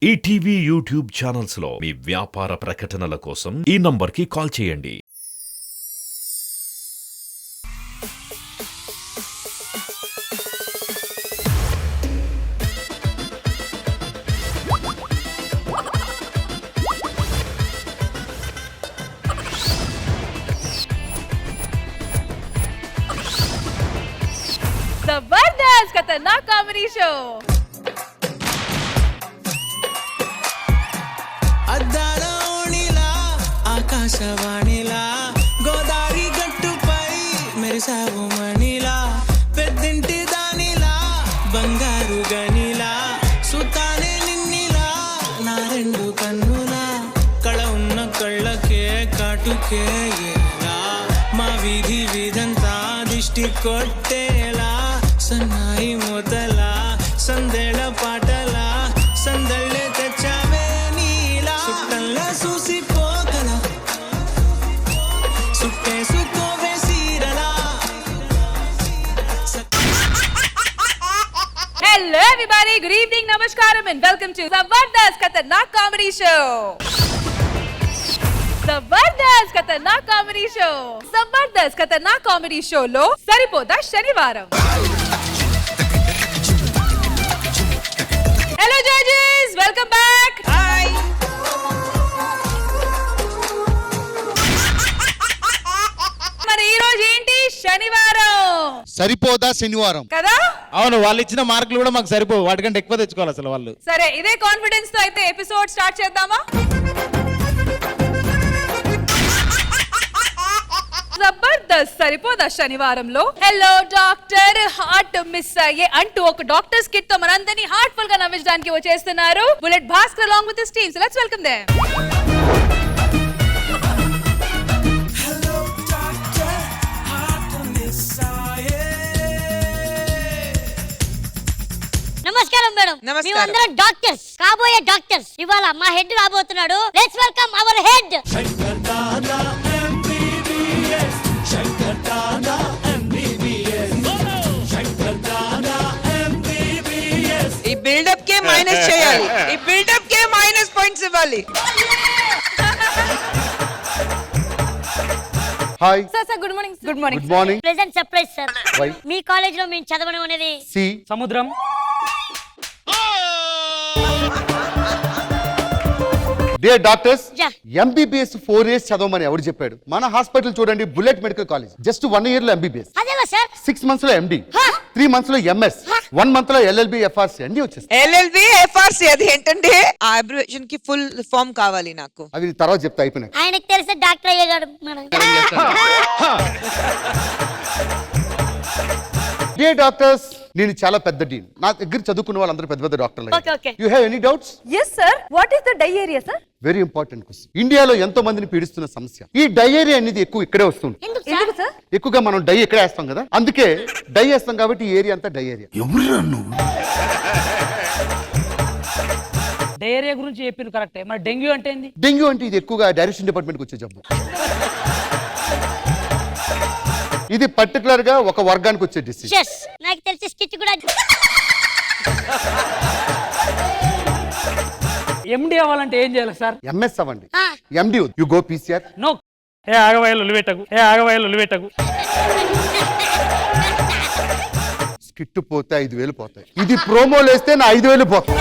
ETV YouTube channels లో మీ వ్యాపార ప్రకటనల కోసం ఈ నంబర్కి కాల్ చేయండి. जबरदस्त खतरनाक कॉमेडी शो అద్దాలౌనిలా ఆకాశవాణిలా గోదావరి గట్టుపై మెరిసావు మణిలా పెద్దింటి దానిలా బంగారు గనిలా సుతానే నిన్నిలా నా రెండు కన్నులా కళ ఉన్న కళ్ళకే కాటుకే ఏలా మా వీధి వీధంతా దిష్టి కొట్టేలా సన్నాయి మూతలా సందేళ పాటలా సందళ్ళే తెచ్చావే నీలా సుట్టల్లా చూసిపోగల సుట్టేసుకోవే సీరలా. हेलो एवरीबॉडी गुड इवनिंग नमस्कारम and welcome to Jabardasth Khatarnak comedy show जबरदस्त खतरनाक कॉमेडी शो जबरदस्त खतरनाक कॉमेडी शो లో సరిపోదా శనివారం. हेलो जजेस वेलकम बैक. हाय మరి ఈ రోజు ఏంటి శనివారం సరిపోదా శనివారం కదా. అవును, వాళ్ళు ఇచ్చిన మార్కులు కూడా మాకు సరిపోవు, వాటికంటే ఎక్కువ తెచ్చుకోవాలి అసలు వాళ్ళు. సరే ఇదే కాన్ఫిడెన్స్ తో అయితే ఎపిసోడ్ స్టార్ట్ చేద్దామా. జబర్దస్త్ సరిపోదా శనివారంలో హలో డాక్టర్ హార్ట్ మిస్ అయ్యే అంటూ ఒక డాక్టర్ స్కిట్ తో మనందరినీ హార్ట్ఫుల్ గా నవ్వించడానికి వచ్చేస్తున్నారు bullet Bhaskar along with his team. So let's welcome them. నమస్కారం మేడం. మేమందరం డాక్టర్స్, కాబోయే డాక్టర్స్. ఇవాళ మా హెడ్ రాబోతున్నాడు. Let's welcome our head. ఈ బిల్డప్ కే మైనస్ చేయాలి, ఈ బిల్డప్ కే మైనస్ పాయింట్స్ ఇవ్వాలి. Hi sir good morning. Good morning. Good morning. Present surprise sir. Why? Me college లో మేము చదవడం అనేది సి సముద్రం dear doctors Yeah. MBBS 4 years చదవమని ఎవరు చెప్పాడు? మన హాస్పిటల్ చూడండి, bullet medical college just 1 year లో ఎంబీబీఎస్, అదేలా సార్? 6 months లో ఎండి, 3 months లో ఎంఎస్, 1 month లో ఎల్ఎల్బి ఎఫ్ఆర్సి అన్ని వచ్చేస్తాయి. ఎల్ఎల్బి ఎఫ్ఆర్సి అది ఏంటంటే ఆ అబ్రివేషన్ కి ఫుల్ ఫామ్ కావాలి నాకు. అవి తర్వాత చెప్తా అయిపోయినాయి. ఆయనకి తెలిసే డాక్టర్ అయ్యాడు మేడం. డియర్ డాక్టర్స్, నేను చాలా పెద్ద డీన్. నా దగ్గర చదువుకున్న వాళ్ళందరూ పెద్ద పెద్ద డాక్టర్లు. Okay, okay. You have any doubts? yes sir what is the diarrhea sir? Very important question. ఇండియాలో ఎంతో మందిని పీడిస్తున్న సమస్య ఈ డయేరియా అనేది ఎక్కువ ఇక్కడే వస్తుంది. ఎందుకు సార్? ఎక్కువగా మనం డై ఇక్కడే వేస్తాం కదా, అందుకే డై వేస్తాం కాబట్టి ఈ ఏరియా అంతా డయేరియా. డయేరియా గురించి చెప్పింది కరెక్టే, మరి డెంగ్యూ అంటే ఏంది? డెంగ్యూ అంటే ఇది ఎక్కువగా డైరెక్షన్ డిపార్ట్మెంట్కి వచ్చే జబ్బు. ఇది పర్టికులర్ గా ఒక వర్గానికి వచ్చే డిసీజ్. చెస్ నాకు తెలిసి స్కిట్ కూడా. ఎండి అవ్వాలంటే ఏం చేయాలి సార్? ఎంఎస్ అవ్వండి. ఆ. MD you go PCR. No. ఏ ఆగవాయలు ఉలివెట్టకు. స్కిట్ పోతే 5,000 పోతాయి. ఇది ప్రోమోలు వేస్తే నా 5,000 పోతాయి.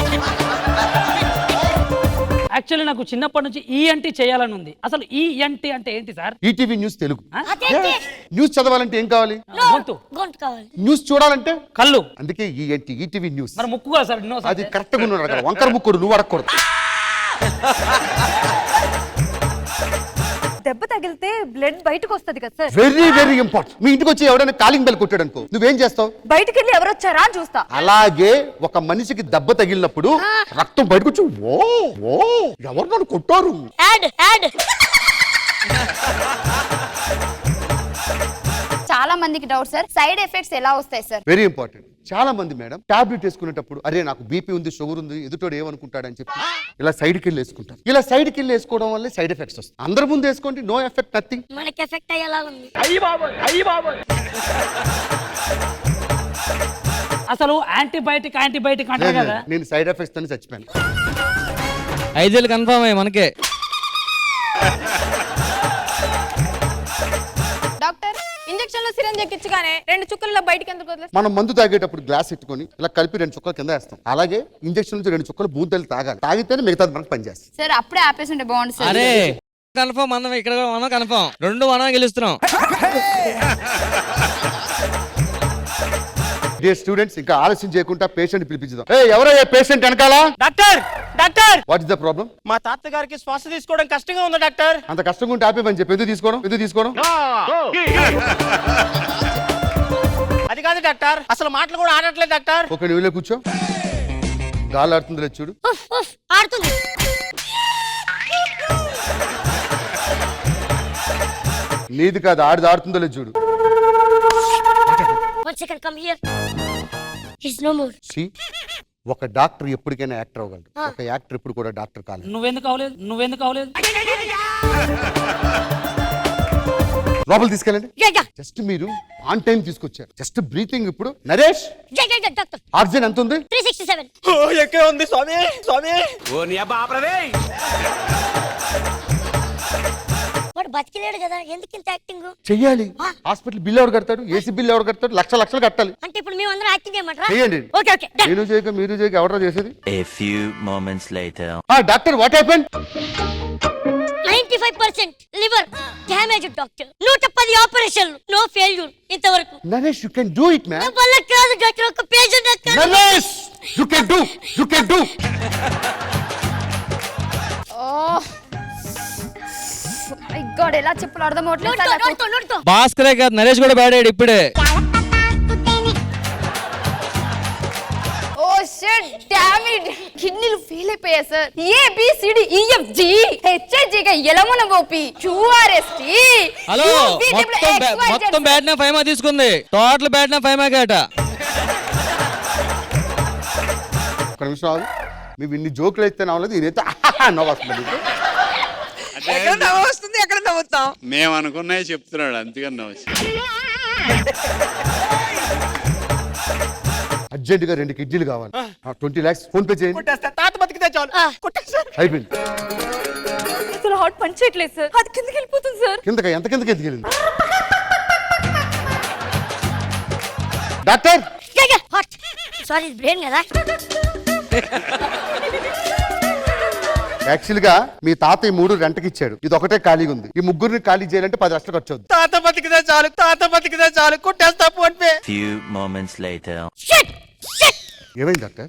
యాక్చువల్లీ నాకు చిన్నప్పటి నుంచి ఈఎన్టీ చేయాలని ఉంది. అసలు ఈఎన్టీ అంటే ఏంటి సార్? ETV news Telugu. అదేంటి? న్యూస్ చదవాలంటే ఏం కావాలి? గొంతు. గొంతు కావాలి. న్యూస్ చూడాలంటే కళ్ళు. అందుకే ఈటీవీ న్యూస్. మరి ముక్కు కదా సార్? నో అది కరెక్ట్ గా ఉన్నాడు కదా, వంకర ముక్కుడు నువ్వు అడగకూడదు. దెబ్బ తగిలితే బ్లడ్ బయటకు వస్తది కదా సార్. Very very important. మీ ఇంటికి వచ్చి ఎవడైనా కాలింగ్ బెల్ కొట్టాడు అనుకో, నువ్వేం చేస్తావు? బయటికి వెళ్ళి ఎవరు వచ్చారా అని చూస్తా. అలాగే ఒక మనిషికి దెబ్బ తగిలినప్పుడు రక్తం బయటకు వచ్చి ఓ ఓ ఎవరు నన్ను కొట్టారు. యాడ్ చాలా మందికి డౌట్ సార్, సైడ్ ఎఫెక్ట్స్ ఎలా వస్తాయి సార్? Very important. చాలా మంది మేడం టాబ్లెట్ వేసుకునేటప్పుడు అరే నాకు బీపీ ఉంది, షుగర్ ఉంది, ఎదుటోడు ఏమనుకుంటాడని చెప్పి ఇలా సైడ్కి వెళ్ళి వేసుకుంటారు. ఇలా సైడ్కి వెళ్ళి వేసుకోవడం వల్ల సైడ్ ఎఫెక్ట్స్ వస్తాయి. అందరి ముందు వేసుకోండి, నో ఎఫెక్ట్, నథింగ్. మనకి ఎఫెక్ట్ అయ్యేలా ఉంది. అసలు యాంటీబయాటిక్ అంటారు కదా, నేను సైడ్ ఎఫెక్ట్స్ అని చచ్చిపోయాను. ఐదేళ్ళు కన్ఫర్మ్ అయ్యి మనకే. డాక్టర్ ఇంజెక్షన్ లో సిరంజ్ ఎక్కించగానే 2 చుక్కల్లో బయటికి ఎందుకు వదిలేస్తారు? మనం మందు తాగేటప్పుడు గ్లాస్ ఎట్టుకొని ఇలా కలిపి 2 చుక్కలు కింద వేస్తాం. అలాగే ఇంజెక్షన్ నుంచి 2 చుక్కలు బూందెలు తాగాలి. తాగితేనే మిగతాది మనకు పనిచేస్తుంది. సార్ అప్పుడే ఆపేస్తుంటే బాగుంది సార్. అరే కన్ఫర్మ్ మనం ఇక్కడ కూడా మనం కన్ఫర్మ్ 2 మనం గెలుస్తున్నాం. డియర్ స్టూడెంట్స్, ఇంకా ఆలస్యం చేయకుండా పేషెంట్ పిలిపించుదాం. ఎవరయ్యా పేషెంట్ వెనకాల? Doctor doctor what is the problem? మా తాతగారికి శ్వాస తీసుకోవడం కష్టంగా ఉంది డాక్టర్. అంత కష్టంగా ఉంటే ఆపేమని చెప్పి ఎందుకు తీసుకోవడం? అది కాదు డాక్టర్, అసలు మాటలు కూడా ఆడట్లేదు డాక్టర్. ఒక నివిలో కూర్చో. గాలి ఆడుతుంది లేదు చూడు. ఉఫ్, ఉఫ్, ఆడుతుంది. నీది కాదు, ఆడుతుందో లేదు చూడు. One second, come here. He's no more. See? ఒక డాక్టర్ ఎప్పటికైనా యాక్టర్ అవ్వగలడు. ఒక యాక్టర్ ఇప్పుడు కూడా డాక్టర్ కాలేదు. నువ్వెందుకు అవలేదు లోపల తీసుకెళ్ళండి. Yeah, yeah. జస్ట్ మీరు ఆన్ టైం తీసుకొచ్చారు. Just breathing. ఇప్పుడు Naresh, Yeah, yeah, yeah, doctor. Oxygen ఎంత ఉంది? 367. ఎక్కే ఉంది స్వామి స్వామి. వాడు బతికిలేడు కదా, ఎందుకు ఇంత యాక్టింగ్? చెయ్యాలి. హాస్పిటల్ బిల్ ఎవరు కడతాడు? ఏసీ బిల్ ఎవరు కడతాడు? లక్షలు కట్టాలి. అంటే ఇప్పుడు మేము అందరం యాక్టింగ్ చేయమంటారా? చేయండి. Okay okay. మీరు చేయక ఎవరో చేసేది? A few moments later. Doctor what happen? 95% liver damage doctor. 110 ఆపరేషన్లు, నో ఫెయిల్యూర్ ఇంతవరకు. Naresh, you can do it man. నా వల్ల కాదు డాక్టర్, ఒక పేషెంట్ అక్కడ. Naresh, you can do. My God, ఎలా చెప్పాలో అర్థం అవట్లేదు. నోట్తో. భాస్కరే కాదు నరేష్ కూడా బ్యాడ్ అయ్యాడు ఇప్పుడే. Oh shit, damn it. కిడ్నీలు ఫెయిల్ అయిపోయా సార్. ABCDEFG HIJ ఎలమున గోపి QRST. హలో, మొత్తం బ్యాడ్ నా 5 తీసుకుంది. టోటల్ బ్యాడ్ నా 5 కేట. ఒక నిమిషం ఆగు. మీరు ఇన్ని జోకులు అయితే నవ్వలేదు, ఇదైతే నవ్వు వస్తుంది. ఎక్కడ నవ్వు వస్తుంది, ఎక్కడ నవ్వుతాం? మేము అనుకున్నాయి చెప్తున్నాడు, అందుకని నవ్వు. అర్జెంట్ గా 2 కిడ్నీలు కావాలి. 20 lakhs ఫోన్ పే చేయండి. కొట్టేస్తా, తాత బతికితే చాలు. కొట్టేస్తారు. అయిపోయింది. అసలు హార్ట్ పని చేయట్లేదు సార్, అది కిందకి వెళ్ళిపోతుంది సార్. ఎంత కిందకి ఎదిగిలింది? డాక్టర్, సారీ బ్రెయిన్ కదా. యాక్చువల్ గా మీ తాత ఈ 3 రెంట్కి ఇచ్చాడు. ఇది ఒకటే ఖాళీగా ఉంది. ఈ 3 ఖాళీ చేయాలంటే 10 లక్షలు ఖర్చు అవుతుంది. తాత బతికితే చాలు. కొట్టేస్తా PhonePe. Few moments later. ఏమైంది డాక్టర్?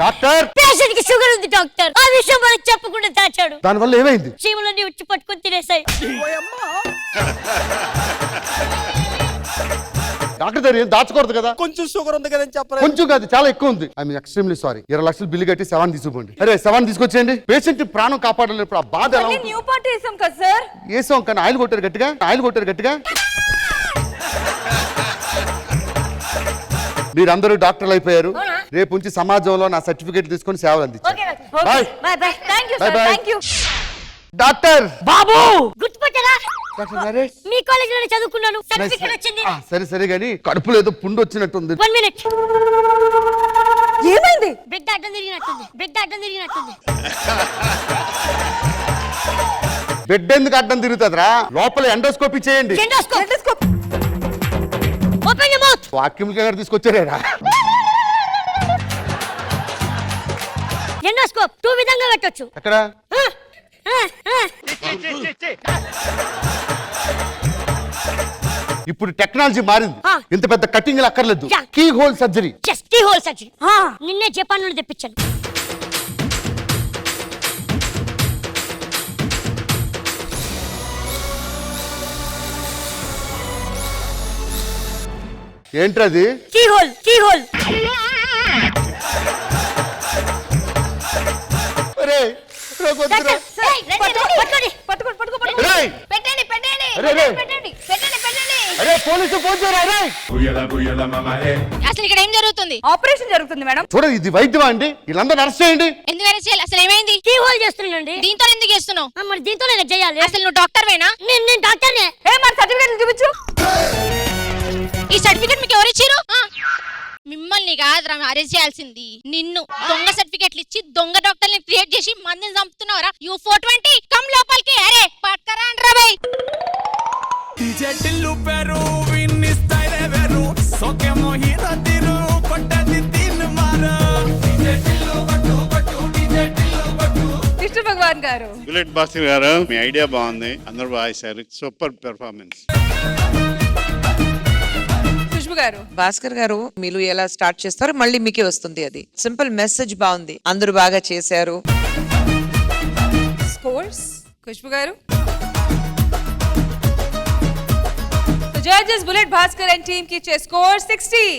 డాక్టర్, పేషెంట్ కి షుగర్ ఉంది డాక్టర్. ఆ విషయం మనకు చెప్పకుండా దాచాడు. దానివల్ల ఏమైంది? చీమలన్నీ వచ్చి పట్టుకొని తినేసాయి. డాక్టర్ దగ్గర ఏం దాచకూడదు కదా. కొంచెం షుగర్ ఉంది కదా అని చెప్పలేదు. కొంచెం కాదు, చాలా ఎక్కువ ఉంది. I mean extremely sorry. 20 లక్షలు బిల్లు కట్టి 7 తీసుకోండి. అరే 7 తీసుకొచ్చేయండి. పేషెంట్ ప్రాణం కాపాడలేప్పుడు ఆ బాధ ఎలా ఉంటుంది? న్యూ పార్ట్ వేసాం కదా సార్. వేసాం కానీ ఆయిల్ కొట్టారు గట్టిగా. మీరందరూ డాక్టర్లు అయిపోయారు. రేపు నుంచి సమాజంలో నా సర్టిఫికేట్ తీసుకొని సేవలు అందించారు. Bye. Thank you Bye sir, bye. Thank you. Doctor Babu. గుర్తుపట్టారా? డాక్టర్ నరేష్. మీ కాలేజ్ లోనే చదువుకున్నాను. సర్టిఫికెట్ వచ్చింది. సరే గానీ కడుపులో ఏదో పుండు వచ్చినట్టుంది. 1 minute. ఏమైంది? బ్రెడ్ అడ్డం తిరిగినట్టుంది. బెడ్ ఎందుకు అడ్డం తిరుగుతుందిరా? లోపల ఎండోస్కోపీ చేయండి. Endoscope. Open your mouth. Vacuum cleaner తీసుకొచ్చారేరా? ఎండోస్కోప్ 2 విధంగా పెట్టొచ్చు. ఎక్కడ? ఇప్పుడు టెక్నాలజీ మారింది. ఇంత పెద్ద కటింగ్ అక్కర్లేదు. Keyhole surgery. Just keyhole surgery. నిన్నే జపాన్ నుండి తెప్పించాను. ఏంటది? Keyhole. అసలు ఇక్కడ ఏం జరుగుతుంది? ఆపరేషన్ జరుగుతుంది మేడం. చూడండి, ఇది వైద్యమా అండి? వీళ్ళందరూ అరెస్ట్ చేయండి. ఎందుకు అరెస్ట్ చేయాలి? అసలు ఏమైంది? కీ హోల్ చేస్తున్నానండి. దీంతో ఎందుకు చేస్తున్నావు? మరి దీంతోనే చేయాలి. అసలు నువ్వు డాక్టర్వేనా? నేను డాక్టర్నే. మరి సర్టిఫికేట్ చూపించు. ఈ సర్టిఫికేట్ మీకు ఎవరు ఇచ్చారు? మిమ్మల్ని కాదురా అరెస్ట్ చేయాల్సింది నిన్ను. దొంగ సర్టిఫికెట్లు ఇచ్చి దొంగ డాక్టర్ని క్రియేట్ చేసి మందిని చంపుతున్నావురా. యూ 420 కమ్ లోపలికి. అరే పట్కరా అంటారా బై. కృష్ణ భగవాన్ గారు, బుల్లెట్ భాస్కర్ గారు, మీ ఐడియా బాగుంది, అందరూ బాగా చేశారు, సూపర్ పెర్ఫార్మెన్స్. ఖుష్బు గారు, భాస్కర్ గారు మీరు ఎలా స్టార్ట్ చేస్తారు మళ్ళీ మీకే వస్తుంది. అది సింపుల్ మెసేజ్ బాగుంది, అందరూ బాగా చేశారు. స్కోర్స్ ఖుష్బు గారు. Judges bullet Bhaskar and team కి ఇచ్చే స్కోర్ 16.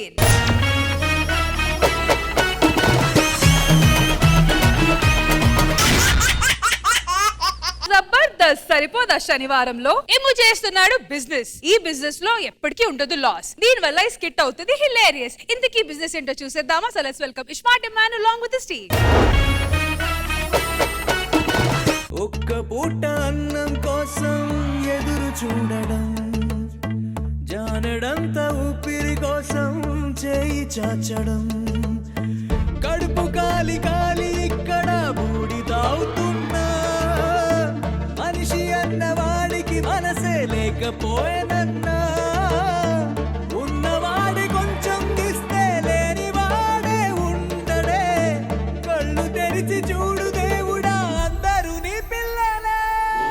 జబర్దస్త్ సరిపోదా శనివారంలో ఏమో చేస్తున్నాడు బిజినెస్. ఈ బిజినెస్ లో ఎప్పటికీ ఉండదు లాస్. దీని వల్ల ఈ స్కిట్ అవుతుంది హిలేరియస్. ఇంతకీ బిజినెస్ ఏంటో చూసేద్దామా? So let's welcome iSmart man along with his team. ఒక్క పూట అన్నం కోసం ఎదురు చూడడం, జానడంత ఊపిరి కోసం చేయి చాచడం, కడుపు కాలి కాలి ఇక్కడ బూడి తాగుతున్నా, మనిషి అన్నవాడికి మనసే లేకపోయేనన్నా, ఉన్నవాడి కొంచెం ఇస్తే లేని వాడే ఉండడే, కళ్ళు తెరిచి చూడు దేవుడా అందరూ నీ పిల్లలే.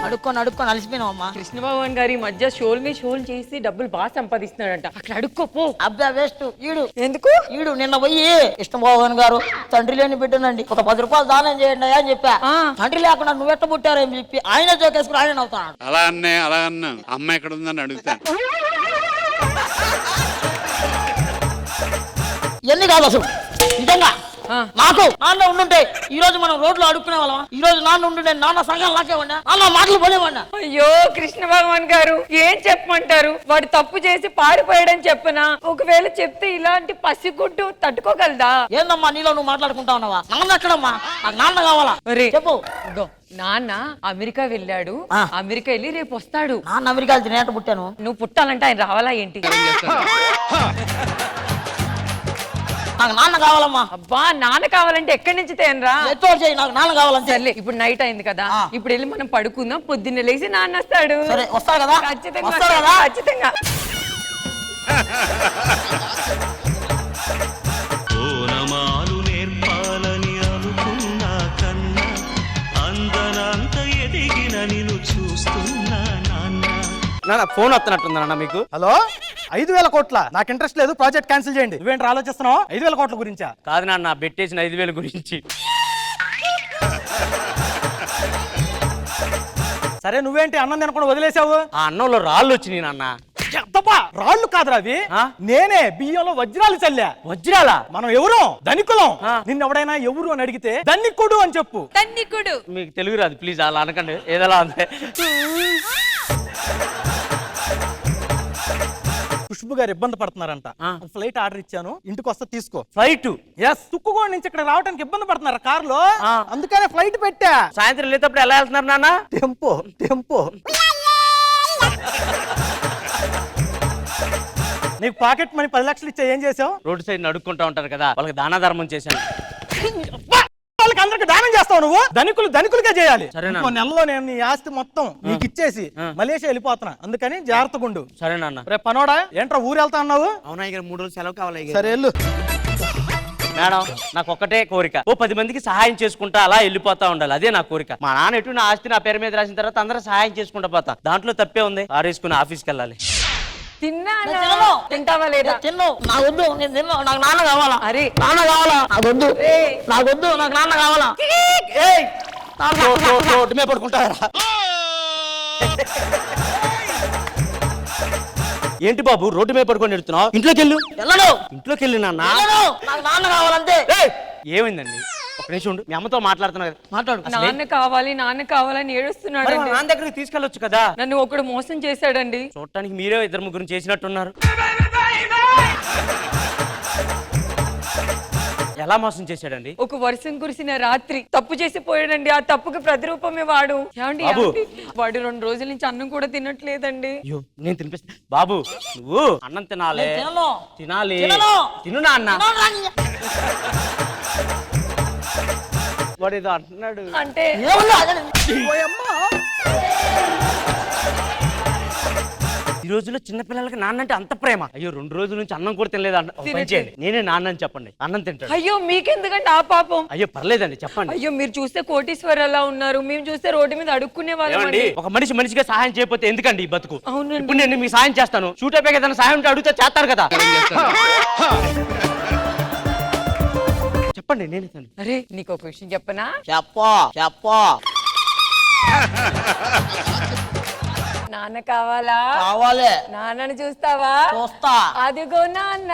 అడుక్కొని అలసిపోయినావమ్మా. కృష్ణ భగవాన్ గారి మధ్య షోల్ మీ షోల్ చేసి డబ్బులు బాగా సంపాదిస్తున్నాడంట. అక్కడ అడుక్కోపో. అబ్బా వేస్ట్. ఈడు ఎందుకు? ఈడు నిన్న పోయి కృష్ణమోహన్ గారు తండ్రి లేని బిడ్డనండి, ఒక 10 రూపాయలు దానం చేయండి అని చెప్పా. తండ్రి లేకుండా నువ్వెట్ట పుట్టారని చెప్పి ఆయన జోకేసుకుని ఆయన అవుతాడు. అలా అన్నా అమ్మ ఎక్కడ ఉందని అడుగుతాను. ఎన్ని కాదు అసలు నిజంగా. నాకు నాన్న ఉండుంటే ఈ రోజు మనం రోడ్లో అడుక్కునే వాళ్ళం. ఈ రోజు నాన్న ఉండుంటే నాన్న సంఘాలు లాకేవాడినా, నాన్న మాటలు పోలేవాడినా. అయ్యో కృష్ణ భగవాన్ గారు ఏం చెప్పమంటారు? వాడు తప్పు చేసి పారిపోయాడని చెప్పనా? ఒకవేళ చెప్తే ఇలాంటి పసిగుడ్డు తట్టుకోగలదా? ఏందమ్మా నీలో నువ్వు మాట్లాడుకుంటా ఉన్నావా? నాన్న ఎక్కడమ్మా? నాకు నాన్న కావాలా చెప్పు. నాన్న అమెరికా వెళ్ళాడు, అమెరికా వెళ్ళి రేపు వస్తాడు. నాన్న అమెరికా వెళ్తే నేట పుట్టాను. నువ్వు పుట్టాలంటే ఆయన రావాలా ఏంటి? నాకు నాన్న కావాలమ్మా. అబ్బా నాన్న కావాలంటే ఎక్కడి నుంచి తేనరా? నాకు నాన్న కావాలంటే. సర్లే ఇప్పుడు నైట్ అయింది కదా, ఇప్పుడు వెళ్ళి మనం పడుకుందాం. పొద్దున్న లేచి నాన్న వస్తాడు. సరే వస్తాడు కదా? ఖచ్చితంగా ఖచ్చితంగా. ఓనమాలు నేర్పాలని అనుకున్నా కన్నా, అందనంత ఎదిగిన నిన్ను చూస్తున్నా నాన్న. నాన్న ఫోన్ వస్తున్నట్టుందా నాన్న మీకు? హలో, 5,000 కోట్ల? నాకు ఇంట్రెస్ట్ లేదు, ప్రాజెక్ట్ క్యాన్సిల్ చేయండి. నువ్వేంటి ఆలోచిస్తున్నావు? 5,000 కోట్ల గురించా? కాదు నాన్న, బెట్టేసిన 5,000 గురించి. సరే నువ్వేంటి అన్నం తినకుండా వదిలేసావు? ఆ అన్నంలో రాళ్ళు వచ్చినాయి నాన్న. రాళ్ళు కాదురా అవి, నేనే బియ్యంలో వజ్రాలు చల్లా. వజ్రాలా? మనం ఎవరు? ధనికులం. నిన్నెవడైనా ఎవరు అని అడిగితే ధనికుడు అని చెప్పు. ధనికుడు. మీకు తెలుగు రాదు, ప్లీజ్ అలా అనకండి. ఏదలా అంతే. ఖుష్బు గారు ఇబ్బంది పడుతున్నారంట. ఫ్లైట్ ఆర్డర్ ఇచ్చాను, ఇంటికి వస్తే తీసుకో. ఫ్లైట్? ఎస్. తుక్కుగూడ నుంచి ఇక్కడ రావడానికి ఇబ్బంది పడుతున్నారు కారులో, అందుకనే ఫ్లైట్ పెట్టా. సాయంత్రం లేటప్పుడు ఎలా వెళ్తున్నారు నాన్న? టెంపో. నీకు పాకెట్ మనీ 10 లక్షలు ఇచ్చా, ఏం చేసావు? రోడ్డు సైడ్ అడుక్కుంటా ఉంటారు కదా, వాళ్ళకి దాన ధర్మం చేశాను. వాళ్ళకి అందరికి దానం చేస్తావు నువ్వు? ధనికులుగా చేయాలి. ఇంకో నెలలో నేను నీ ఆస్తి మొత్తం నీకు ఇచ్చేసి మలేషియా వెళ్ళిపోతున్నా, అందుకని జాగ్రత్తగా ఉండు. సరే నాన్న. రేపు పనోడా ఏంట్రా ఊరు వెళ్తా అన్నావు? అవునా, ఇక్కడ 3 రోజులు సెలవు కావాలి. సరే వెళ్ళు. మేడం నాకు ఒక్కటే కోరిక, 10 మందికి సహాయం చేసుకుంటా అలా వెళ్ళిపోతా ఉండాలి, అదే నా కోరిక. మా నాన్న ఎటు నా ఆస్తి నా పేరు మీద రాసిన తర్వాత అందరూ సహాయం చేసుకుంటా పోతా, దాంట్లో తప్పే ఉంది. ఆరేసుకుని ఆఫీస్కి వెళ్ళాలి. తింటావా లేదా? తిన్ను. నాకు వద్దు, నేను తిన్ను. నాకు నాన్న కావాలా? అరే నాన్న కావాలా? నాకు వద్దు, నాకు నాన్న కావాలా? రోడ్డు మీద పడుకుంటారా? ఏంటి బాబు రోడ్డు మీద పడుకొని వెళ్తున్నావు? ఇంట్లోకి వెళ్ళు. ఇంట్లోకి వెళ్ళి నాన్న. నాకు నాన్న కావాలంటే. ఏమైందండి? ఒక నిమిషం ఉండు, మీ అమ్మతో మాట్లాడుతున్నా కదా. మాట్లాడు. నాన్న కావాలని ఏడుస్తున్నాడు. నాన్న దగ్గరికి తీసుకెళ్ళొచ్చు కదా. నన్ను ఒకడు మోసం చేశాడండి. చూడటానికి మీరే 2-3 చేసినట్టున్నారు. ఎలా మోసం చేశాడండి? ఒక వర్షం కురిసిన రాత్రి తప్పు చేసి పోయాడండి. ఆ తప్పుకి ప్రతిరూపమే వాడు. ఏమండి బాబు. వాడు 2 రోజుల నుంచి అన్నం కూడా తినట్లేదండి. అయ్యో నేను తినిపిస్తా. బాబు నువ్వు అన్నం తినాలి. నేను తినను. తినాలి. తినను. తిను నాన్న. తినను రాని. వాడు ఏదో అంటున్నాడు. అంటే ఏమన్నా అడగండి. ఈ రోజుల్లో చిన్నపిల్లలకి నాన్న అంటే అంత ప్రేమ. అయ్యో 2 రోజుల నుంచి అన్నం కూడా తినలేదు అంట. ఒక పని చేయండి, నేనే నాన్న అని చెప్పండి, అన్నం తింటాడు. అయ్యో మీకెందుకంటే ఆ పాపం. అయ్యో పర్లేదండి చెప్పండి. అయ్యో మీరు చూస్తే కోటీశ్వరలా ఉన్నారు, మేము చూస్తే రోడ్డు మీద అడుక్కునే ఏమండి వాళ్ళం. ఒక మనిషి మనిషిగా సహాయం చేయకపోతే ఎందుకండి ఈ బతుకు? అవునండి. ఇప్పుడు నేను మీకు సహాయం చేస్తాను. షూట్ అయిపోయి ఏదైనా సహాయం ఉంటే అడిగితే చేస్తారు కదా. చెప్పండి నేనే తను. అరే నీకు ఒక విషయం చెప్పనా? చెప్పో నాన్న కావాలా? కావాలి. నాన్నని చూస్తావా? చూస్తా. అదిగో నాన్న.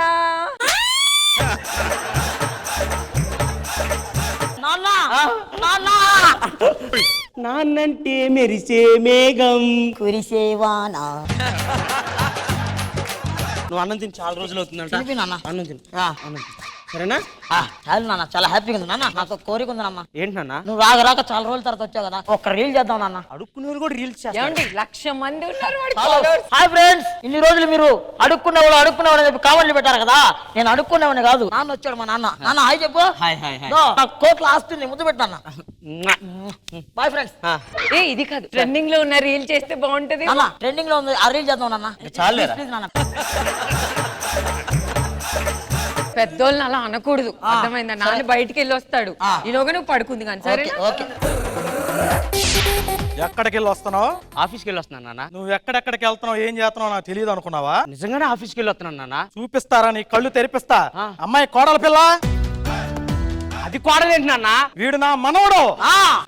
నాన్న నాన్న నాన్నంటే మెరిసే మేఘం కురిసేవానా. నువ్వు అన్నం తిని చాలా రోజులు అవుతుందంట. తినిపి నాన్న. అన్నం తిని ఆ. అన్నం తిని. సరేనా? చాలు నాన్న, చాలా హ్యాపీగా ఉంది నాన్న. నాకు ఒక కోరిక ఉంది నాన్న. ఏంటి నాన్న? నువ్వు రాక చాలా రోజుల తర్వాత వచ్చావు కదా, ఒక రీల్ చేద్దాం నాన్న. అడుక్కునేవారు కూడా రీల్స్ చేస్తారు. ఏమండి 1,00,000 మంది ఉన్నారు వాడి followers. హాయ్ ఫ్రెండ్స్, ఇన్ని రోజులు మీరు అడుక్కునేవాడు అని చెప్పి కామెంట్లు పెట్టారు కదా. నేను అడుక్కునేవాడిని కాదు, నాన్న వచ్చాడు. మా నాన్న. నాన్న హాయ్ చెప్పు. Hi hi hi. నాకు కోట్ల ఆస్తుంది, ముద్దు పెట్టాను. Bye friends. ఏ ఇది కాదు, ట్రెండింగ్ లో ఉన్న రీల్ చేస్తే బాగుంటది. నాన్న ట్రెండింగ్ లో ఉంది, ఆ రీల్ చేద్దాం నాన్న. చాలేరా? ప్లీజ్ నాన్న. పెద్దోళ్ళని అలా అనకూడదు, అర్థమైందా? నాన్న బయటికి వెళ్ళి వస్తాడు, ఈలోగా నువ్వు పడుకుంది కానీ సరే. ఓకే. ఎక్కడికి వెళ్ళి వస్తున్నావు? ఆఫీస్కి వెళ్ళి వస్తున్నాను నాన్న. నువ్వు ఎక్కడెక్కడికి వెళ్తున్నావు, ఏం చేస్తున్నావు నాకు తెలియదు అనుకున్నావా? నిజంగానే ఆఫీస్కి వెళ్ళి వస్తున్నాను నాన్న. చూపిస్తారా? నీ కళ్ళు తెరిపిస్తా. అమ్మాయి కోడల పిల్ల. అది కోడలేంటి నాన్న? వీడు నా మనవడు.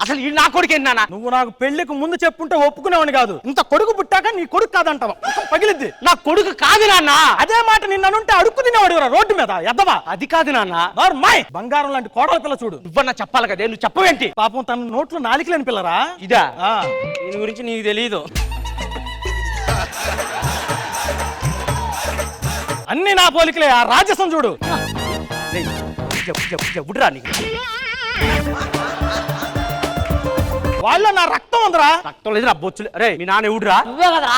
అసలు వీడు నా కొడుకు ఏంటి నాన్న? నువ్వు నాకు పెళ్లికి ముందు చెప్పుంటే ఒప్పుకునేవాడిని కాదు. ఇంత కొడుకు పుట్టాక నీ కొడుకు కాదంటావా? పగిలిద్ది. నా కొడుకు కాదు నాన్న. అదే మాట నిన్నంటే అడుక్కు తినేవాడు రోడ్డు మీద ఎద్దవా. అది కాదు నాన్న. మాయ్ బంగారం లాంటి కోడల పిల్ల చూడు. నువ్వన్నా చెప్పాలి కదే, నువ్వు చెప్పవేంటి? పాపం తన నోట్లో నాలికలేని పిల్లరా ఇదా. దీని గురించి నీకు తెలియదు. అన్ని నా పోలికలే. ఆ రాజసం చూడు. చెప్పురా నీకు. వాళ్ళ నా రక్తం ఉందిరా. రక్తం లేదు నా బొచ్చులే. అరే మీ నాన్న ఎవడురా? నువ్వే కదరా.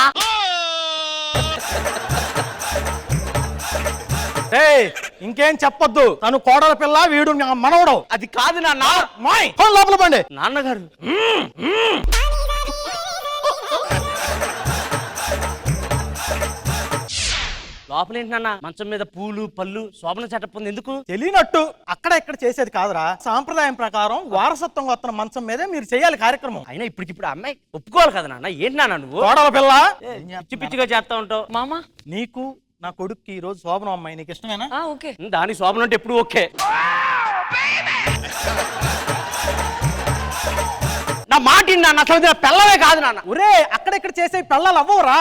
ఇంకేం చెప్పొద్దు. తను కోడల పిల్ల, వీడు మనవడు. అది కాదు నాన్న. మాయ్ లోపల పండి. నాన్నగారు లోపలేంటి నాన్న? మంచం మీద పూలు పళ్ళు శోభన సెటప్ ఉంది. ఎందుకు తెలియనట్టు? అక్కడ ఇక్కడ చేసేది కాదురా. సాంప్రదాయం ప్రకారం వారసత్వం వస్తున్న మంచం మీదే మీరు చేయాలి కార్యక్రమం. అయినా ఇప్పటికిప్పుడు అమ్మాయి ఒప్పుకోవాలి కదా నాన్న. ఏంటి నాన్న నువ్వు కోడల పిల్ల పిచ్చి పిచ్చిగా చేస్తా ఉంటావు? మామ నీకు నా కొడుక్కి ఈ రోజు శోభనం అమ్మాయి నీకు ఇష్టమేనా? ఓకే. దాని శోభనం అంటే ఎప్పుడు ఓకే. నా మాట నాన్న, అసలు పెళ్ళవే కాదు నాన్న. ఒరే అక్కడెక్కడ చేసే పెళ్ళాలు అవ్వరా?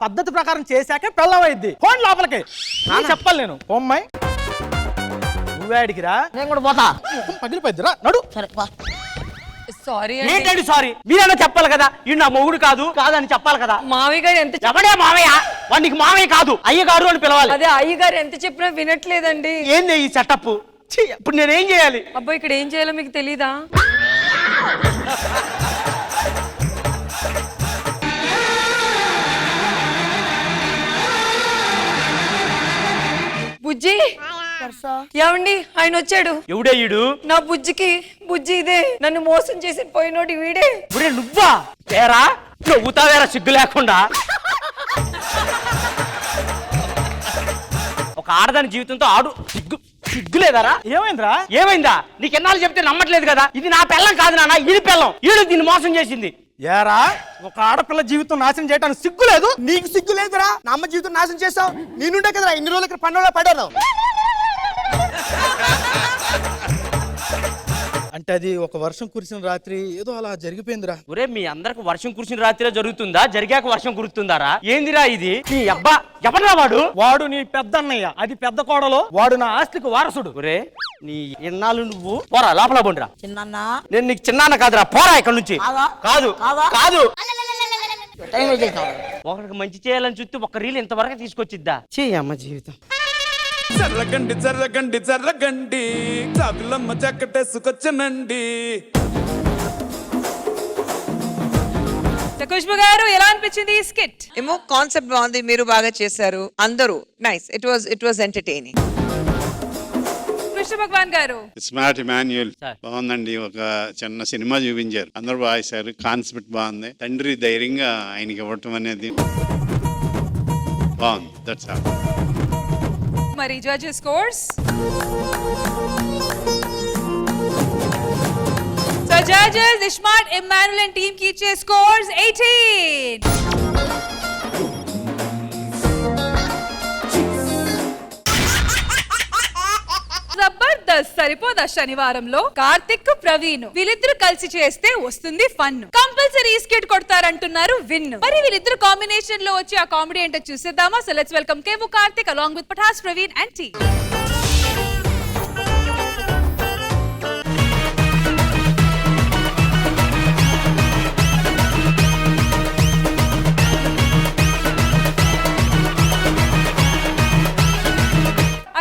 పద్ధతి ప్రకారం చేశాకే పెళ్ళవైద్ది. ఫోన్ లోపలికి చెప్పాలి నేను. అమ్మాయి నువ్వే అడిగిరా? నేను కూడా పోతా. పగిలిపోద్దిరా నడు. సరే బా. సారీ ఏంటండి సారీ? మీరైనా చెప్పాలి కదా, ఈ నా మొగుడు కాదు కాదని చెప్పాలి కదా. మావయ్య గారు ఎంత ఎవడే మావయ్య? వాడికి మావయ్య కాదు అయ్యగారు అని పిలవాలి. అదే అయ్యగారు ఎంత చెప్పినా వినట్లేదండి. ఏంది ఈ సెటప్? ఇప్పుడు నేనేం చేయాలి? అబ్బాయి ఇక్కడ ఏం చేయాలో మీకు తెలీదా? బుజ్జి ఏమండి ఆయన వచ్చాడు. ఎవడే ఈడు? నా బుజ్జికి బుజ్జి ఇదే. నన్ను మోసం చేసి పోయినోడు వీడే. ఒరే నువ్వా? తేరా నవ్వుతావేరా సిగ్గు లేకుండా. ఒక ఆడదాని జీవితంతో ఆడు సిగ్గులేదారా? ఏమైందిరా? ఏమైందా? నీకెన్నాళ్ళు చెప్తే నమ్మట్లేదు కదా. ఇది నా పెళ్ళం కాదు నాన్న, ఇది పెళ్ళం. ఈడు దీన్ని మోసం చేసింది. ఏరా ఒక ఆడపిల్ల జీవితం నాశనం చేయడానికి సిగ్గు లేదు? నీకు సిగ్గు లేదురా? నా అమ్మ జీవితం నాశనం చేస్తావు. నేనుంటే కదరా ఇన్ని రోజులు ఇక్కడ పండుగలో పడ్డాను. అంటే అది ఒక వర్షం కురిసిన రాత్రి ఏదో అలా జరిగిపోయిందిరా. ఒరే మీ అందరికి వర్షం కురిసిన రాత్రి జరుగుతుందా, జరిగాక వర్షం కురుతుందారా? ఏందిరా ఇది? నీ అబ్బా ఎవడరా వాడు? వాడు నీ పెద్దన్నయ్య, అది పెద్ద కోడలు. వాడు నా ఆస్తికి వారసుడు. ఒరే నీ ఎన్నాళ్ళు నువ్వు పోరా లోపల పోండిరా. చిన్న నేను నీకు చిన్నాన్న కాదురా, పోరా ఇక్కడ నుంచి. కాదు కాదు ఒకరికి మంచి చేయాలని చూస్తే ఒక రీల్ ఇంతవరకు తీసుకొచ్చిద్దా? చెయ్యి అమ్మ జీవితం. జర్రగండి జర్రగండి జర్రగండి చాకులమ్మ చక్కటేసుకొచ్చనండి. ఖుష్బు గారు ఎలా అనిపించింది ఈ స్కిట్? ఏమో కాన్సెప్ట్ బాగుంది, మీరు బాగా చేశారు, అందరూ nice. It was entertaining. Krishna Bhagavan గారు స్మార్ట్ ఇమాన్యుయల్ బాగుందండి. ఒక చిన్న సినిమా చూపించారు, అందరూ బాగా చేశారు. కాన్సెప్ట్ బాగుంది. తండ్రి ధైర్యంగా ఆయనకి ఇవ్వటం అనేది బాగుంది. That's all. మరి judges scores. So judges, Ishmael, Emmanuel and team की इच्छे scores 18. జబర్దస్త్. సరిపోదా శనివారంలో కార్తిక్ ప్రవీణ్ వీళ్ళిద్దరు కలిసి చేస్తే వస్తుంది ఫన్. కంపల్సరీ స్కిట్ కొడతారంటున్నారు విన్. మరి వీళ్ళిద్దరు కాంబినేషన్ లో వచ్చి ఆ కామెడీ ఏంటో చూసేద్దామా? So let's welcome Kevvu Karthik along with Patas Praveen and team.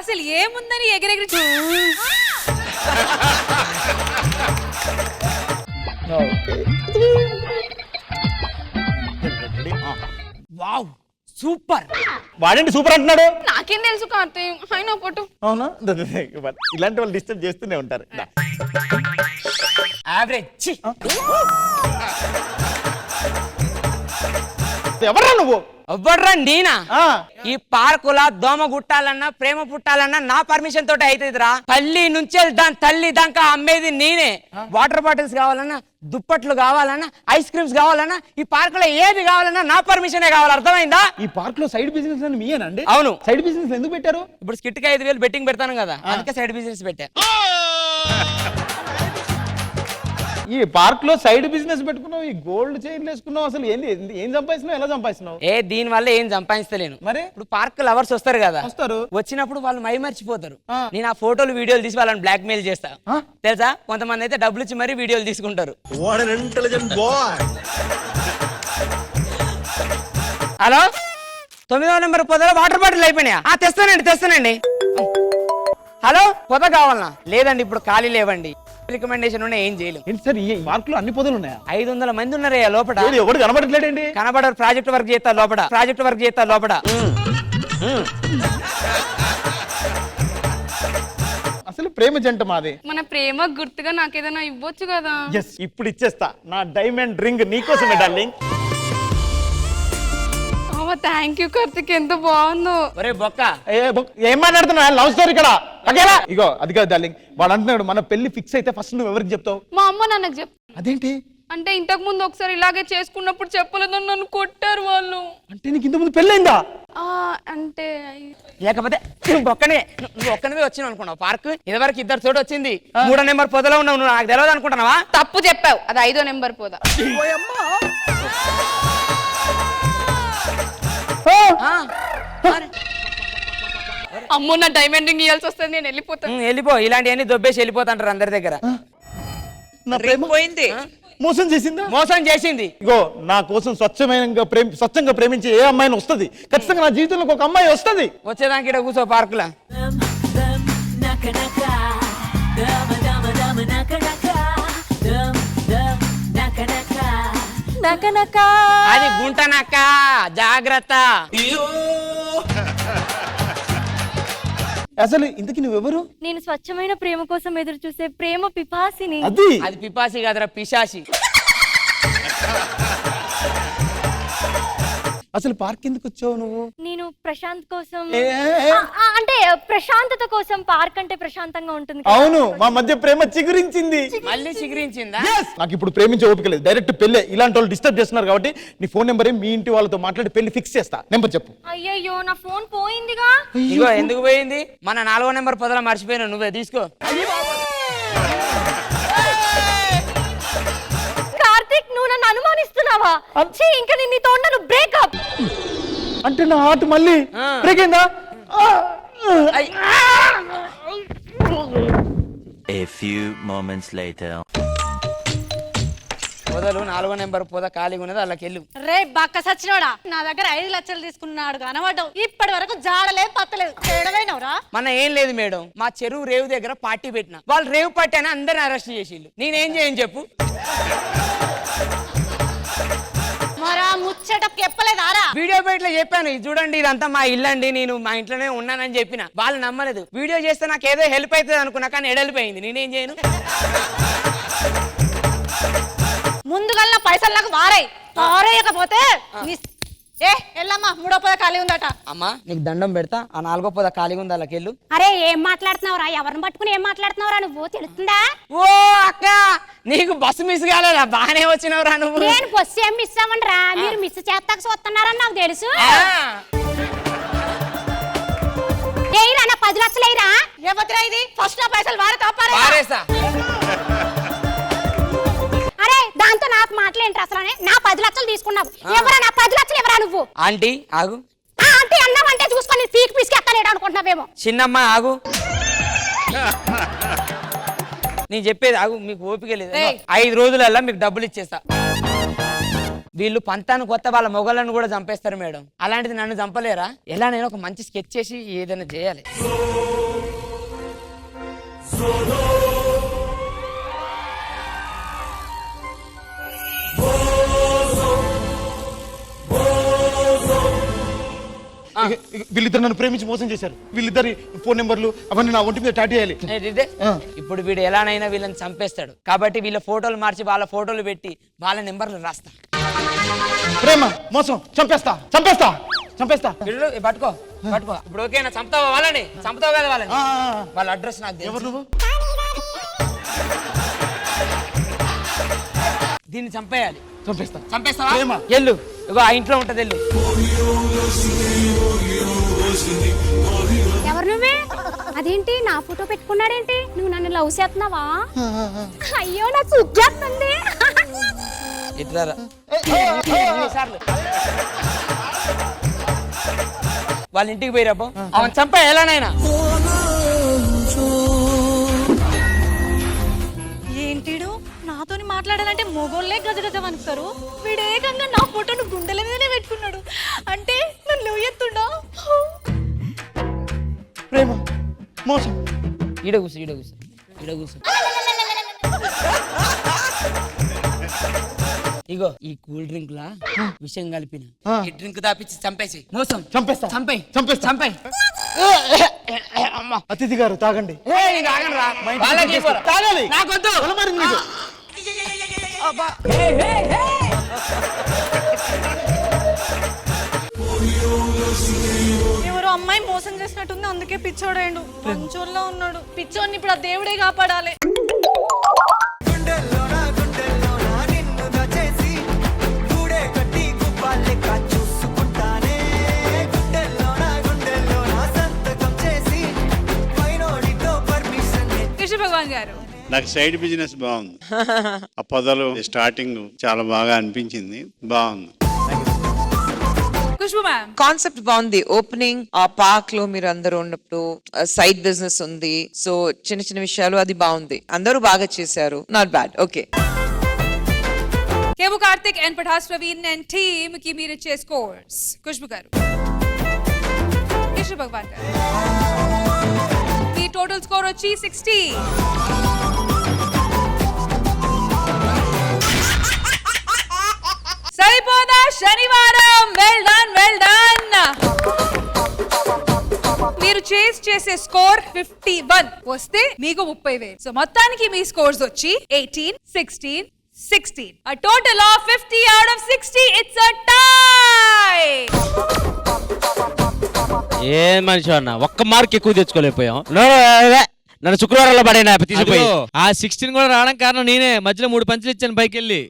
అసలు ఏముందని ఎగిరెగిరి వావ్ సూపర్. వాడండి సూపర్ అంటున్నాడు. నాకేం తెలుసు కార్తీక్, అయినా పొట్టు. అవునా, ఇలాంటి వాళ్ళు డిస్టర్బ్ చేస్తూనే ఉంటారు. యావరేజ్. ఎవరా నువ్వు? ఎవ్వడ్రా నేనా? ఈ పార్కులా దోమ గుట్టాలన్నా ప్రేమ పుట్టాలన్నా నా పర్మిషన్ తోటి అవుతుందిరా. పల్లి నుంచి దాని తల్లి దాకా అమ్మేది నేనే. వాటర్ బాటిల్స్ కావాలన్నా, దుప్పట్లు కావాలన్నా, ఐస్ క్రీమ్స్ కావాలన్నా, ఈ పార్క్ లో ఏది కావాలన్నా నా పర్మిషనే కావాలి. అర్థమైందా? ఈ పార్క్ లో సైడ్ బిజినెస్ అని మీయేనండి? అవును. సైడ్ బిజినెస్ ఎందుకు పెట్టారు? ఇప్పుడు స్కిట్ కి 5,000 బెట్టింగ్ పెడతాను కదా, అందుకే సైడ్ బిజినెస్ పెట్టా. ఈ పార్క్ లో సైడ్ బిజినెస్ పెట్టుకున్నావు, ఈ గోల్డ్ చైన్లు వేసుకున్నావు, అసలు ఏంది ఏం సంపాదిస్తున్నావు, ఎలా సంపాదిస్తున్నావు? దీని వల్ల ఏం సంపాదిస్తలేను. మరి ఇప్పుడు పార్క్ లవర్స్ వస్తారు కదా, వస్తారు. వచ్చినప్పుడు వాళ్ళు మర్చిపోతారు. నేను ఆ ఫోటోలు వీడియోలు తీసి వాళ్ళని బ్లాక్ మెయిల్ చేస్తా. తెలుసా, కొంతమంది అయితే డబ్బులు ఇచ్చి మరీ వీడియోలు తీసుకుంటారు. హలో, 9వ నెంబర్ పొదలో వాటర్ బాటిల్ అయిపోయినాయా? తెస్తానండి. హలో, పొద కావాలనా? లేదండి, ఇప్పుడు ఖాళీ లేవండి. రికమెండేషన్ ఉన్నా ఏం చేయలేం. సార్ ఈ పార్క్ లో అన్ని పొదలు ఉన్నాయా? 500 మంది ఉన్నారయ్యా లోపల. ఎవరు కనబడట్లేదండి? కనబడరు. ప్రాజెక్ట్ వర్క్ చేస్తారు లోపల. అసలు ప్రేమ జంట మాది. మన ప్రేమ గుర్తుగా నాకేదైనా ఇవ్వచ్చు కదా? ఇప్పుడు ఇచ్చేస్తా. నా డైమండ్ రింగ్ నీకోసమే డార్లింగ్. థ్యాంక్ యూ కార్తిక్, ఎంత బాగుందో. ఒరే బొక్క, ఏం మాట్లాడుతున్నా? లవ్ స్టోరీ ఇక్కడ. ఇగో అది కాదు డార్లింగ్, వాడు అంటున్నాడు మన పెళ్లి ఫిక్స్ అయితే ఫస్ట్ నువ్వు ఎవరికి చెప్తావు? మా అమ్మ నాన్నకు చెప్. అదేంటి? అంటే ఇంతకు ముందు ఒకసారి ఇలాగే చేసుకున్నప్పుడు చెప్పలేదని నన్ను కొట్టారు వాళ్ళు. అంటే నీకు ఇంత ముందు పెళ్ళైందా? అంటే లేకపోతే నువ్వు ఒక్కనివే వచ్చినావు అనుకున్నావు పార్క్. ఇదివరకు ఇద్దరు చోటు వచ్చింది. 3వ నెంబర్ పొదలో ఉన్నావు. నువ్వు నాకు తెలియదు అనుకుంటున్నావా? తప్పు చెప్పావు, అది 5వ నెంబర్ పోదా. అమ్మో, నా డైమండ్ రింగ్ ఇవ్వాల్సి వస్తుంది, నేను వెళ్ళిపోతాను. వెళ్ళిపో. ఇలాంటివన్నీ దొబ్బేసి వెళ్ళిపోతాంటారు అందరి దగ్గర. నా ప్రేమ పోయింది. మోసం చేసింది. ఇగో నా కోసం స్వచ్ఛంగా ప్రేమించే ఏ అమ్మాయిని వస్తుంది. ఖచ్చితంగా నా జీవితంలో ఒక అమ్మాయి వస్తుంది. వచ్చేదానికి ఇక్కడ కూర్చో పార్కులా. అది గుంటనక్క, జాగ్రత్త. అసలు ఇంతకి నువ్వెవరు? నేను స్వచ్ఛమైన ప్రేమ కోసం ఎదురు చూసే ప్రేమ పిపాసిని. అది పిపాసి కాదురా, పిశాసి. అసలు పార్క్ ఎందుకు వచ్చావు నువ్వు? నేను ప్రశాంత్ కోసం, అంటే ప్రశాంతత కోసం. పార్క్ అంటే ప్రశాంతంగా ఉంటుంది. అవును, మా మధ్య ప్రేమ చిగురించింది. మళ్ళీ చిగురించిందా? నాకు ఇప్పుడు ప్రేమించే ఓపిక లేదు. డైరెక్ట్ పెళ్ళే. ఇలాంటి వాళ్ళు డిస్టర్బ్ చేస్తున్నారు కాబట్టి నీ ఫోన్ నెంబర్ మీ ఇంటి వాళ్ళతో మాట్లాడి పెళ్లి ఫిక్స్ చేస్తా. నెంబర్ చెప్పు. అయ్యయ్యో, నా ఫోన్ పోయిందిగా. ఇగో ఎందుకు పోయింది? మన 4వ నెంబర్ పొదలో మర్చిపోయినా, నువ్వే తీసుకో. కార్తిక్, నువ్వు నన్ను అనుమానిస్తున్నావా? ఇంకా నేను నీతో ఉండను. బ్రేకప్ అంటే నా హార్ట్ మళ్ళీ బ్రేక్ అయిందా? A few moments later. పొదలు 4వ నెంబర్ పొద ఖాళీగా ఉన్నది అల్లకెళ్ళు. రే బక్క సచ్చినోడా, నా దగ్గర 5 లక్షలు తీసుకున్నాడు కనబడ్డావు. ఇప్పటి వరకు జాడలేదు పత్తలేదు, తేడవైనవరా? మన ఏం లేదు మేడం, మా చెరువు రేవు దగ్గర పార్టీ పెట్టిన, వాళ్ళు రేవు పార్టీ అని అందరిని అరెస్ట్ చేసిళ్ళు. నేనేం చేయను చెప్పు? మరా ముచ్చట చెప్పలేదారా? వీడియో బయటలో చెప్పాను, ఇది చూడండి ఇదంతా మా ఇల్లు అండి, నేను మా ఇంట్లోనే ఉన్నానని చెప్పిన. వాళ్ళు నమ్మలేదు. వీడియో చేస్తే నాకు ఏదో హెల్ప్ అవుతుంది అనుకున్నా, కానీ ఎడలిపోయింది. నేనేం చేయను? ముందుగల్లా పైసలు నాకు వారేయకపోతే ఎల్లమ్మా 3వ పొద ఖాళీ ఉందట. అమ్మా నీకు దండం పెడతా, ఆ 4వ పొద ఖాళీగా ఉంది అల్లకెళ్ళు. అరే ఏం మాట్లాడుతున్నావురా? ఎవరిని పట్టుకుని ఏం మాట్లాడుతున్నావురా? నువ్వు తెలుస్తుందా? ఓ అక్క, నీకు బస్సు మిస్ కాలేదా? బాగానే వచ్చినవురా నువ్వు. నేను బస్సు ఏం మిస్ అవ్వండిరా, మీరు మిస్ చేస్తాక చూస్తున్నారని నాకు తెలుసు. ఏయిరా నా 10 లక్షలు ఏయిరా. ఏమవుతురా ఇది? ఫస్ట్ నా పైసలు పారేస్తా. అరే దాంతో నాకు మాట్లాడేంటి అసలు? నా 10 లక్షలు తీసుకున్నావు. ఎవరా నా 10 లక్షలు? ఎవరా నువ్వు? ఆంటీ ఆగు. ఆంటీ అన్నావంటే చూసుకొని పీకి పిసికెత్తలేడు అనుకుంటున్నావేమో. చిన్నమ్మ ఆగు. నేను చెప్పేది ఆగు, మీకు ఓపిక లేదు. 5 రోజులల్లా మీకు డబ్బులు ఇచ్చేస్తా. వీళ్ళు పంతాను కొత్త వాళ్ళ మొగలను కూడా చంపేస్తారు మేడం. అలాంటిది నన్ను చంపలేరా? ఎలా నేను ఒక మంచి స్కెచ్ చేసి ఏదైనా చేయాలి. వీళ్ళిద్దరు నన్ను ప్రేమించి మోసం చేశారు. వీళ్ళిద్దరి ఫోన్ నెంబర్లు అవన్నీ నా ఒంటి మీద టాటూ చేయాలి. ఇప్పుడు వీడు ఎలానైనా వీళ్ళని చంపేస్తాడు, కాబట్టి వీళ్ళ ఫోటోలు మార్చి వాళ్ళ ఫోటోలు పెట్టి వాళ్ళ నెంబర్లు రాస్తా. ప్రేమ మోసం చంపేస్తా చంపేస్తా చంపేస్తా. పట్టుకో పట్టుకో. ఇప్పుడు ఓకేనా? చంపుతావా వాళ్ళని? చంపుతావు కదా వాళ్ళని? వాళ్ళ అడ్రస్ నాకు తెలుసు. ఎవరు నువ్వు? దీన్ని చంపేయాలి. చంపేస్తా. చంపేస్తావా? ఎల్లు, ఇగో ఆ ఇంట్లో ఉంటది, ఎల్లు. ఎవరు నువ్వే? అదేంటి నా ఫోటో పెట్టుకున్నాడేంటి? నువ్వు నన్ను లవ్ చేస్తున్నావా? అయ్యో నా సుజ్జేస్తుంది. ఇట్లారా వాళ్ళ ఇంటికి పోయిరాపో. అవన్ చంపా ఎలానైనా. ఏంటిడు నాతోని మాట్లాడాలంటే మొగోళ్ళే గజగజ వణుకుతారు. వీడు ఏకంగా నా ఫోటోను గుండెల మీదనే పెట్టుకున్నాడు. అంటే నన్ను ఎత్తుండా? ప్రేమ మోసం. ఈడ కూర్చో, ఈడ కూర్చో, ఈడ కూర్చో. ఇగో ఈ కూల్ డ్రింక్ లా విషయం కలిపిన, ఈ డ్రింక్ దాపిచ్చి చంపేసి మోసం. చంపేస్తా. చంపై చంపేస్తా. చంపై. అతిథి గారు తాగండి. తాగాలి. నాకొద్దు. ఎవరో అమ్మాయి మోసం చేసినట్టుంది, అందుకే పిచ్చోడేండు. మంచోళ్ళలో ఉన్నాడు. పిచ్చోడిని ఇప్పుడు ఆ దేవుడే కాపాడాలి. భగవాన్ గారు, నాకు సైడ్ బిజినెస్ బాగుంది. ఆ పొదలు స్టార్టింగ్ చాలా బాగా అనిపించింది, బాగుంది. కాన్సెప్ట్ బాగుంది. ఓపెనింగ్ ఆ పార్క్ లో మీరు అందరూ ఉన్నప్పుడు సైడ్ బిజినెస్ ఉంది. సో చిన్న చిన్న విషయాలు అది బాగుంది. అందరూ బాగా చేశారు. Not bad. Okay. Kevvu Karthik and Patas Praveen and team కి మీరు ఇచ్చే స్కోర్స్. ఖుష్బు గారు, కృష్ణ భగవాన్ గారు, మీ టోటల్ స్కోర్ వచ్చి 60. సరిపోదా శనివారం? Well done, well done. మీరు చేసే స్కోర్ 51 వస్తే మీకు 30,000. సో మొత్తానికి మీ స్కోర్స్ వచ్చి 18, 16, 16. A total of 50 out of 60. It's a tie. ఏ మనిషి అన్న, ఒక్క మార్క్ ఎక్కువ తెచ్చుకోలేకపోయాం. నన్ను శుక్రవారంలో పడేనా తీసుకుపోయి. ఆ 16 కూడా రావడం కారణం నేనే. మధ్యలో 3 పంచులు ఇచ్చాను పైకి వెళ్ళి.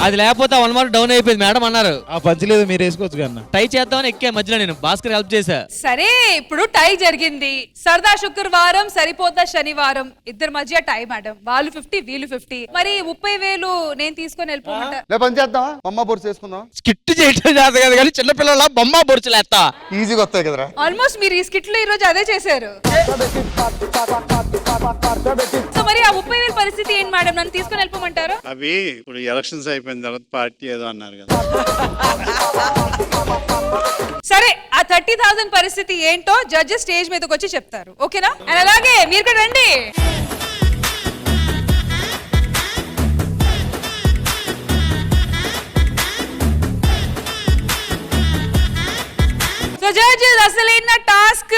అది లేకపోతే 1 మార్క్ డౌన్ అయిపోయింది మేడం అన్నారు. ఆ పంచలేదు మీరు వేసుకోవచ్చు కన్నా. టై చేద్దామని ఎక్కే మధ్యలో నేను భాస్కర్ హెల్ప్ చేశా. సరే ఇప్పుడు టై జరిగింది. సరదా శుక్రవారం సరిపోతా శనివారం ఇద్దరి మధ్య టై మేడం. వాళ్ళు 50 వీళ్ళు 50. మరి 30,000 నేను తీసుకొని వెళ్ళిపోమంటా. లే పని చేద్దామా, బొమ్మ బొరుసు వేసుకుందాం. స్కిట్ చేయటం చేత కదా కానీ చిన్నపిల్లల బొమ్మ బొరుచులేస్తా. ఈజీగా వస్తాయి కదరా. ఆల్మోస్ట్ మీరు ఈ స్కిట్ లో ఈ రోజు అదే చేశారు. సో మరి ఆ 30,000 పరిస్థితి ఏంటి మేడం? నన్ను తీసుకొని వెళ్ళిపోమంటారు? అవి ఇప్పుడు ఎలక్షన్స్ అయిపోయిన తర్వాత పార్టీ ఏదో అన్నారు కదా. సరే ఆ 30,000 పరిస్థితి ఏంటో జడ్జెస్ స్టేజ్ మీదకి వచ్చి చెప్తారు. ఓకేనా? అండ్ అలాగే మీరు కూడా రండి. సో జడ్జెస్ అసలైన టాస్క్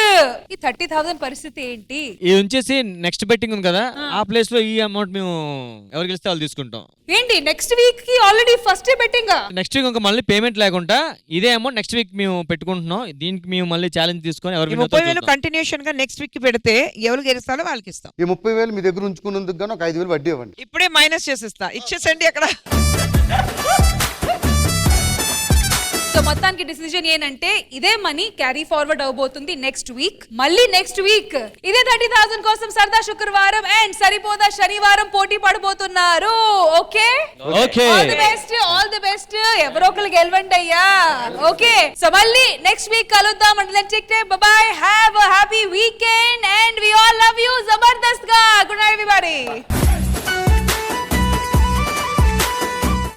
ఈ 30,000 పరిస్థితి ఏంటి? ఇది ఉంచేసి నెక్స్ట్ బెట్టింగ్ ఉంది కదా, ఆ ప్లేస్ లో ఈ అమౌంట్ మేము ఎవరికి ఇస్తే వాళ్ళు తీసుకుంటాం. ఏంటి నెక్స్ట్ వీక్ కి already first betting? Next week ఇంకా మళ్ళీ పేమెంట్ లేకుండా ఇదే అమౌంట్ నెక్స్ట్ వీక్ మేము పెట్టుకుంటున్నాం. దీనికి మేము మళ్ళీ ఛాలెంజ్ తీసుకొని ఎవరికి 30,000 కంటిన్యూషన్ గా నెక్స్ట్ వీక్ పెడితే ఎవరు గెలుస్తారో వాళ్ళకి ఇస్తాం. ఈ 30,000 మీ దగ్గర ఉంచుకున్నందుకు గాను ఒక 5,000 వడ్డీ ఇవ్వండి. ఇప్పుడే మైనస్ చేసేస్తా, ఇచ్చేసండి అక్కడ. సో మొత్తానికి డిసిజన్ ఏంటంటే ఇదే మనీ క్యారీ ఫార్వర్డ్ అవబోతుంది నెక్స్ట్ వీక్. మళ్ళీ నెక్స్ట్ వీక్ ఇదే 30,000 కోసం సరదా శుక్రవారం అండ్ సరిపోదా శనివారం పోటీ పడబోతున్నారు. Okay okay, all the best. ఎవరో ఒకరు గెలవండి అయ్యా. ఓకే సో మళ్ళీ నెక్స్ట్ వీక్ కలుద్దాం. Bye, have a happy weekend and we all love you Jabardasth గా. Good night everybody.